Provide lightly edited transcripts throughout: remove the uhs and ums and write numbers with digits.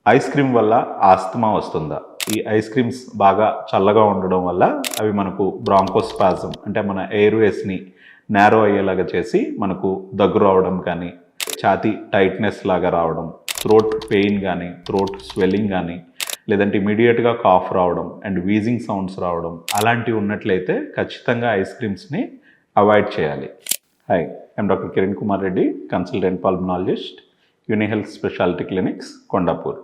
Ice cream వల్ల asthma వస్తుందా? ఈ ఐస్ క్రీమ్స్ బాగా చల్లగా ఉండడం వల్ల అవి మనకు బ్రాంకోస్పాజం అంటే మన ఎయిర్వేస్ని నేరో అయ్యేలాగా చేసి మనకు దగ్గు రావడం కానీ, ఛాతీ టైట్నెస్ లాగా రావడం, థ్రోట్ పెయిన్ కానీ, థ్రోట్ స్వెల్లింగ్ కానీ, లేదంటే ఇమీడియట్గా కాఫ్ రావడం అండ్ వీజింగ్ సౌండ్స్ రావడం అలాంటివి ఉన్నట్లయితే ఖచ్చితంగా ఐస్ క్రీమ్స్ని అవాయిడ్ చేయాలి. Hi, I'm doctor Kiran Kumar Reddy, consultant pulmonologist, Unihealth speciality clinics, Kondapur.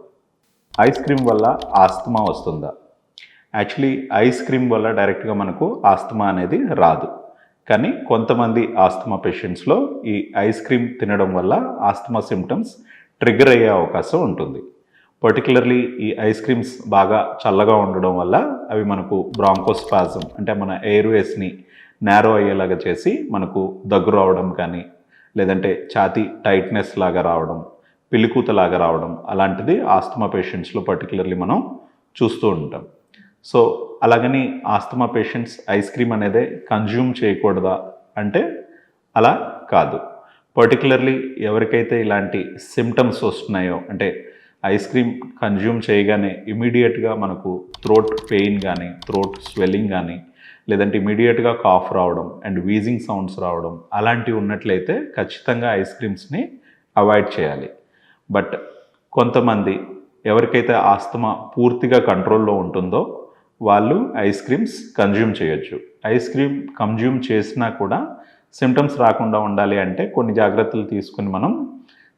Ice cream వల్ల ఆస్తమా వస్తుందా? యాక్చువల్లీ ఐస్ క్రీమ్ వల్ల డైరెక్ట్గా మనకు ఆస్తమా అనేది రాదు. కానీ కొంతమంది ఆస్తమా పేషెంట్స్లో ఈ ఐస్ క్రీమ్ తినడం వల్ల ఆస్తమా సిమ్టమ్స్ ట్రిగ్గర్ అయ్యే అవకాశం ఉంటుంది. పర్టికులర్లీ ఈ ఐస్ క్రీమ్స్ బాగా చల్లగా ఉండడం వల్ల అవి మనకు బ్రాంకోస్పాజం అంటే మన ఎయిర్వేస్ని నేరో అయ్యేలాగా చేసి మనకు దగ్గు రావడం కానీ, లేదంటే ఛాతీ టైట్నెస్ లాగా రావడం, పిలికూతలాగా రావడం అలాంటిది ఆస్తమా పేషెంట్స్లో పర్టికులర్లీ మనం చూస్తూ ఉంటాం. సో అలాగని ఆస్తమా పేషెంట్స్ ఐస్ క్రీమ్ అనేది కన్జ్యూమ్ చేయకూడదా అంటే అలా కాదు. పర్టికులర్లీ ఎవరికైతే ఇలాంటి సిమ్టమ్స్ వస్తున్నాయో అంటే ఐస్ క్రీమ్ కన్జ్యూమ్ చేయగానే ఇమీడియట్గా మనకు థ్రోట్ పెయిన్ కానీ, థ్రోట్ స్వెల్లింగ్ కానీ, లేదంటే ఇమీడియట్గా కాఫ్ రావడం అండ్ వీజింగ్ సౌండ్స్ రావడం అలాంటివి ఉన్నట్లయితే ఖచ్చితంగా ఐస్ క్రీమ్స్ని అవాయిడ్ చేయాలి. బట్ కొంతమంది ఎవరికైతే ఆస్తమా పూర్తిగా కంట్రోల్లో ఉంటుందో వాళ్ళు ఐస్ క్రీమ్స్ కన్జ్యూమ్ చేయొచ్చు. ఐస్ క్రీమ్ కన్జ్యూమ్ చేసినా కూడా సిమ్టమ్స్ రాకుండా ఉండాలి అంటే కొన్ని జాగ్రత్తలు తీసుకుని మనం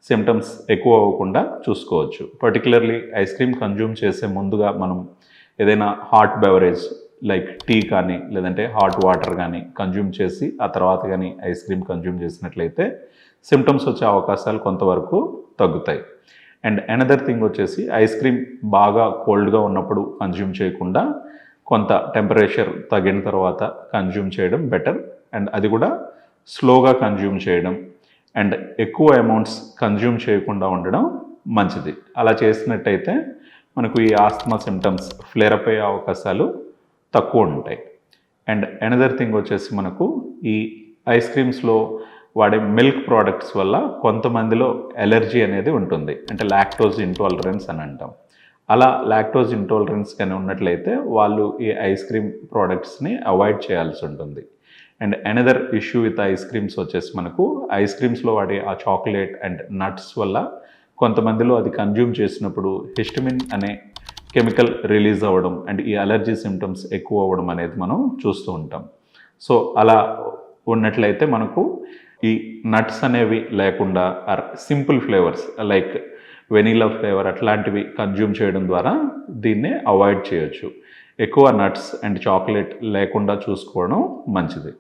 సిమ్టమ్స్ ఎక్కువ అవ్వకుండా చూసుకోవచ్చు. పర్టికులర్లీ ఐస్ క్రీమ్ కన్జ్యూమ్ చేసే ముందుగా మనం ఏదైనా హాట్ బెవరేజ్ లైక్ టీ కానీ, లేదంటే హాట్ వాటర్ కానీ కన్జ్యూమ్ చేసి ఆ తర్వాత కానీ ఐస్ క్రీమ్ కన్జ్యూమ్ చేసినట్లయితే సిమ్టమ్స్ వచ్చే అవకాశాలు కొంతవరకు తగ్గుతాయి. అండ్ అనదర్ థింగ్ వచ్చేసి ఐస్ క్రీమ్ బాగా కోల్డ్గా ఉన్నప్పుడు కన్జ్యూమ్ చేయకుండా కొంత టెంపరేచర్ తగ్గిన తర్వాత కన్జ్యూమ్ చేయడం బెటర్. అండ్ అది కూడా స్లోగా కన్జ్యూమ్ చేయడం అండ్ ఎక్కువ అమౌంట్స్ కన్జ్యూమ్ చేయకుండా ఉండడం మంచిది. అలా చేసినట్టయితే మనకు ఈ ఆస్తమా సిమ్టమ్స్ ఫ్లేరప్ అయ్యే అవకాశాలు తక్కువ ఉంటాయి. అండ్ అనదర్ థింగ్ వచ్చేసి మనకు ఈ ఐస్ క్రీమ్స్లో వాడే మిల్క్ ప్రోడక్ట్స్ వల్ల కొంతమందిలో ఎలర్జీ అనేది ఉంటుంది, అంటే లాక్టోజ్ ఇంటాలరెన్స్ అని అంటాం. అలా లాక్టోజ్ ఇంటాలరెన్స్ కానీ ఉన్నట్లయితే వాళ్ళు ఈ ఐస్ క్రీమ్ ప్రోడక్ట్స్ని అవాయిడ్ చేయాల్సి ఉంటుంది. And another issue with ice creams వచ్చేసి మనకు ఐస్ క్రీమ్స్లో వాడే ఆ చాక్లెట్ అండ్ నట్స్ వల్ల కొంతమందిలో అది కన్జ్యూమ్ చేసినప్పుడు హిస్టమిన్ అనే కెమికల్ రిలీజ్ అవ్వడం అండ్ ఈ అలర్జీ సిమ్టమ్స్ ఎక్కువ అవ్వడం అనేది మనం చూస్తూ ఉంటాం. సో అలా ఉన్నట్లయితే మనకు ఈ నట్స్ అనేవి లేకుండా simple flavours like vanilla flavour అట్లాంటివి కన్జ్యూమ్ చేయడం ద్వారా దీన్నే అవాయిడ్ చేయొచ్చు. ఎక్కువ నట్స్ అండ్ చాక్లెట్ లేకుండా చూసుకోవడం మంచిది.